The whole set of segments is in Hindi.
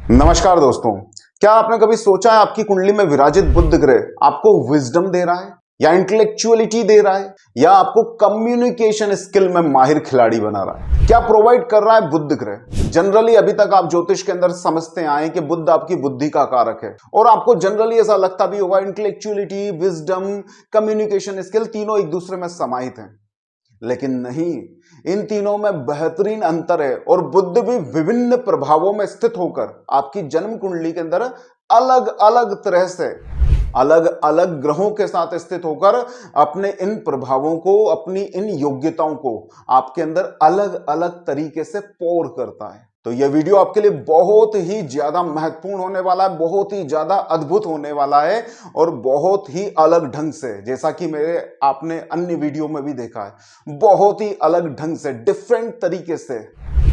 नमस्कार दोस्तों। क्या आपने कभी सोचा है आपकी कुंडली में विराजित बुध ग्रह आपको विजडम दे रहा है या इंटेलेक्चुअलिटी दे रहा है या आपको कम्युनिकेशन स्किल में माहिर खिलाड़ी बना रहा है? क्या प्रोवाइड कर रहा है बुध ग्रह? जनरली अभी तक आप ज्योतिष के अंदर समझते आए कि बुध आपकी बुद्धि का कारक है और आपको जनरली ऐसा लगता भी होगा इंटेलेक्चुअलिटी, विजडम, कम्युनिकेशन स्किल तीनों एक दूसरे में समाहित हैं। लेकिन नहीं, इन तीनों में बेहतरीन अंतर है और बुध भी विभिन्न प्रभावों में स्थित होकर आपकी जन्म कुंडली के अंदर अलग अलग तरह से अलग अलग ग्रहों के साथ स्थित होकर अपने इन प्रभावों को, अपनी इन योग्यताओं को आपके अंदर अलग अलग तरीके से पोर करता है। तो यह वीडियो आपके लिए बहुत ही ज्यादा महत्वपूर्ण होने वाला है, बहुत ही ज्यादा अद्भुत होने वाला है और बहुत ही अलग ढंग से, जैसा कि मेरे आपने अन्य वीडियो में भी देखा है, बहुत ही अलग ढंग से, डिफरेंट तरीके से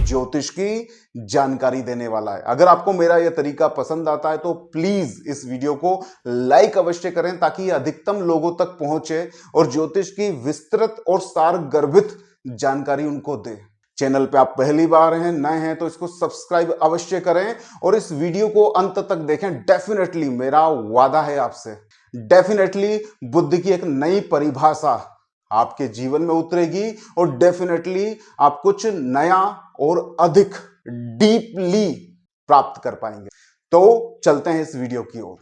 ज्योतिष की जानकारी देने वाला है। अगर आपको मेरा यह तरीका पसंद आता है तो प्लीज इस वीडियो को लाइक अवश्य करें ताकि यह अधिकतम लोगों तक पहुंचे और ज्योतिष की विस्तृत और सार गर्भित जानकारी उनको दे। चैनल पे आप पहली बार हैं, नए हैं तो इसको सब्सक्राइब अवश्य करें और इस वीडियो को अंत तक देखें। डेफिनेटली मेरा वादा है आपसे, डेफिनेटली बुद्धि की एक नई परिभाषा आपके जीवन में उतरेगी और डेफिनेटली आप कुछ नया और अधिक डीपली प्राप्त कर पाएंगे। तो चलते हैं इस वीडियो की ओर।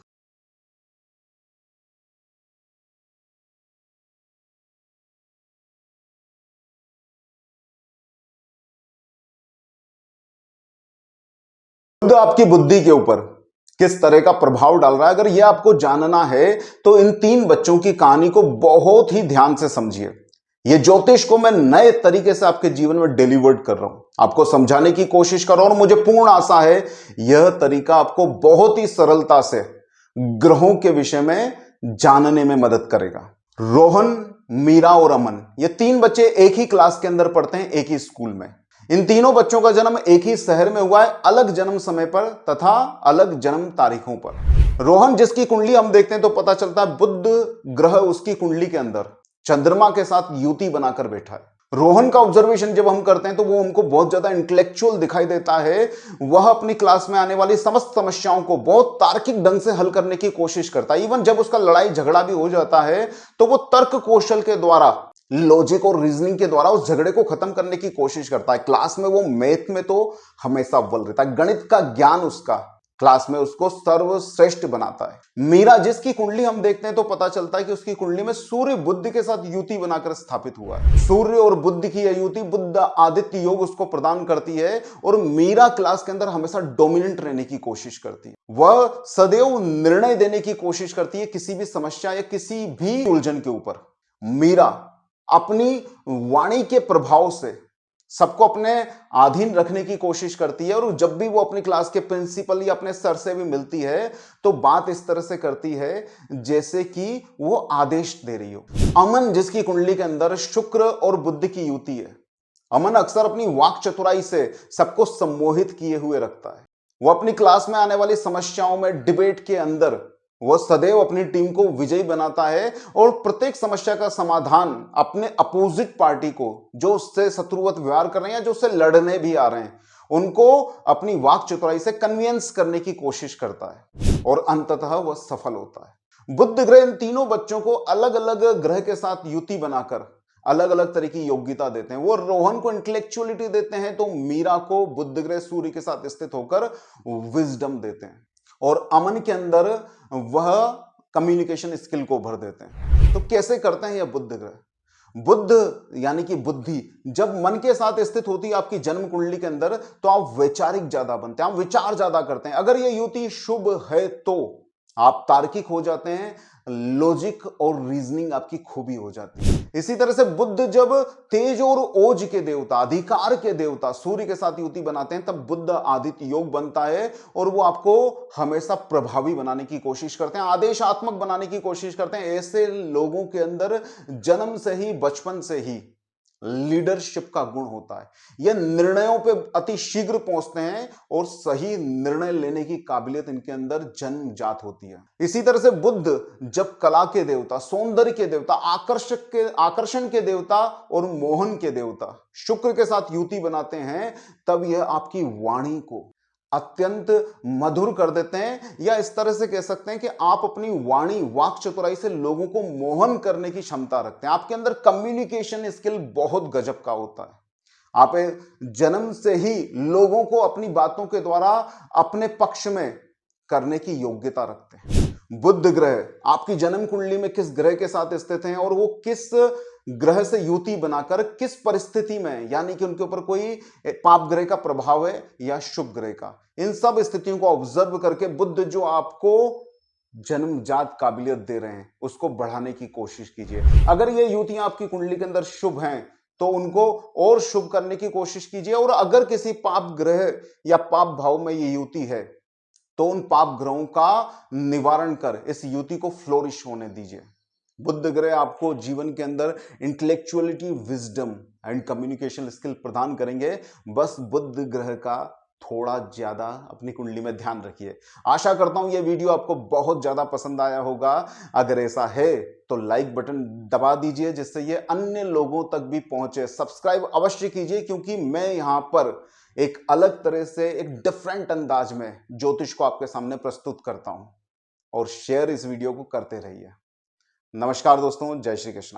बुध आपकी बुद्धि के ऊपर किस तरह का प्रभाव डाल रहा है, अगर यह आपको जानना है तो इन तीन बच्चों की कहानी को बहुत ही ध्यान से समझिए। यह ज्योतिष को मैं नए तरीके से आपके जीवन में डिलीवर्ड कर रहा हूं, आपको समझाने की कोशिश कर रहा हूं और मुझे पूर्ण आशा है यह तरीका आपको बहुत ही सरलता से ग्रहों के विषय में जानने में मदद करेगा। रोहन, मीरा और अमन, ये तीन बच्चे एक ही क्लास के अंदर पढ़ते हैं, एक ही स्कूल में। इन तीनों बच्चों का जन्म एक ही शहर में हुआ है, अलग जन्म समय पर तथा अलग जन्म तारीखों पर। रोहन जिसकी कुंडली हम देखते हैं तो पता चलता है बुध ग्रह उसकी कुंडली के अंदर चंद्रमा के साथ युति बनाकर बैठा है। रोहन का ऑब्जर्वेशन जब हम करते हैं तो वो हमको बहुत ज्यादा इंटेलेक्चुअल दिखाई देता है। वह अपनी क्लास में आने वाली समस्त समस्याओं को बहुत तार्किक ढंग से हल करने की कोशिश करता है। इवन जब उसका लड़ाई झगड़ा भी हो जाता है तो वो तर्क कौशल के द्वारा, लॉजिक और रीजनिंग के द्वारा उस झगड़े को खत्म करने की कोशिश करता है। क्लास में वो मैथ में तो हमेशा अव्वल रहता है, गणित का ज्ञान उसका क्लास में उसको सर्वश्रेष्ठ बनाता है। मीरा जिसकी कुंडली हम देखते हैं तो पता चलता है कि उसकी कुंडली में सूर्य बुध के साथ युति बनाकर स्थापित हुआ है। सूर्य और बुध की यह युति बुध आदित्य योग उसको प्रदान करती है और मीरा क्लास के अंदर हमेशा डोमिनेंट रहने की कोशिश करती है। वह सदैव निर्णय देने की कोशिश करती है किसी भी समस्या या किसी भी उलझन के ऊपर। मीरा अपनी वाणी के प्रभाव से सबको अपने अधीन रखने की कोशिश करती है और जब भी वो अपनी क्लास के प्रिंसिपल या अपने सर से भी मिलती है तो बात इस तरह से करती है जैसे कि वो आदेश दे रही हो। अमन जिसकी कुंडली के अंदर शुक्र और बुध की युति है, अमन अक्सर अपनी वाक चतुराई से सबको सम्मोहित किए हुए रखता है। वो अपनी क्लास में आने वाली समस्याओं में, डिबेट के अंदर वह सदैव अपनी टीम को विजयी बनाता है और प्रत्येक समस्या का समाधान अपने अपोजिट पार्टी को, जो उससे शत्रुवत व्यवहार कर रहे हैं या जो उससे लड़ने भी आ रहे हैं, उनको अपनी वाक चतुराई से कन्विंस करने की कोशिश करता है और अंततः वह सफल होता है। बुध ग्रह इन तीनों बच्चों को अलग अलग ग्रह के साथ युति बनाकर अलग अलग तरह की योग्यता देते हैं। वो रोहन को इंटेलेक्चुअलिटी देते हैं तो मीरा को बुध ग्रह सूर्य के साथ स्थित होकर विजडम देते हैं और अमन के अंदर वह कम्युनिकेशन स्किल को भर देते हैं। तो कैसे करते हैं यह बुध ग्रह? बुद्ध यानी कि बुद्धि जब मन के साथ स्थित होती है आपकी जन्म कुंडली के अंदर तो आप वैचारिक ज्यादा बनते हैं, आप विचार ज्यादा करते हैं। अगर यह युति शुभ है तो आप तार्किक हो जाते हैं, लॉजिक और रीजनिंग आपकी खूबी हो जाती है। इसी तरह से बुद्ध जब तेज और ओज के देवता, अधिकार के देवता सूर्य के साथ युति बनाते हैं तब बुद्ध आदित्य योग बनता है और वो आपको हमेशा प्रभावी बनाने की कोशिश करते हैं, आदेशात्मक बनाने की कोशिश करते हैं। ऐसे लोगों के अंदर जन्म से ही, बचपन से ही लीडरशिप का गुण होता है। यह निर्णयों पे अति शीघ्र पहुंचते हैं और सही निर्णय लेने की काबिलियत इनके अंदर जन्मजात होती है। इसी तरह से बुद्ध जब कला के देवता, सौंदर्य के देवता, आकर्षण के देवता और मोहन के देवता शुक्र के साथ युति बनाते हैं तब यह आपकी वाणी को, अत्यंत मधुर कर देते हैं, या इस तरह से कह सकते हैं कि आप अपनी वाणी वाक चतुराई से लोगों को मोहन करने की क्षमता रखते हैं। आपके अंदर कम्युनिकेशन स्किल बहुत गजब का होता है। आप जन्म से ही लोगों को अपनी बातों के द्वारा अपने पक्ष में करने की योग्यता रखते हैं। बुध ग्रह आपकी जन्म कुंडली में किस ग्रह के साथ स्थित हैं और वो किस ग्रह से युति बनाकर किस परिस्थिति में, यानी कि उनके ऊपर कोई पाप ग्रह का प्रभाव है या शुभ ग्रह का, इन सब स्थितियों को ऑब्जर्व करके बुध जो आपको जन्मजात काबिलियत दे रहे हैं उसको बढ़ाने की कोशिश कीजिए। अगर ये युतियां आपकी कुंडली के अंदर शुभ हैं तो उनको और शुभ करने की कोशिश कीजिए, और अगर किसी पाप ग्रह या पाप भाव में ये युति है तो उन पाप ग्रहों का निवारण कर इस युति को फ्लोरिश होने दीजिए। बुध ग्रह आपको जीवन के अंदर intellectuality, wisdom and communication skill प्रदान करेंगे। बस बुध ग्रह का थोड़ा ज्यादा अपनी कुंडली में ध्यान रखिए। आशा करता हूं यह वीडियो आपको बहुत ज्यादा पसंद आया होगा। अगर ऐसा है तो लाइक बटन दबा दीजिए जिससे ये अन्य लोगों तक भी पहुंचे। सब्सक्राइब अवश्य कीजिए क्योंकि मैं यहां पर एक अलग तरह से, एक डिफरेंट अंदाज में ज्योतिष को आपके सामने प्रस्तुत करता हूं। और शेयर इस वीडियो को करते रहिए। नमस्कार दोस्तों, जय श्री कृष्ण।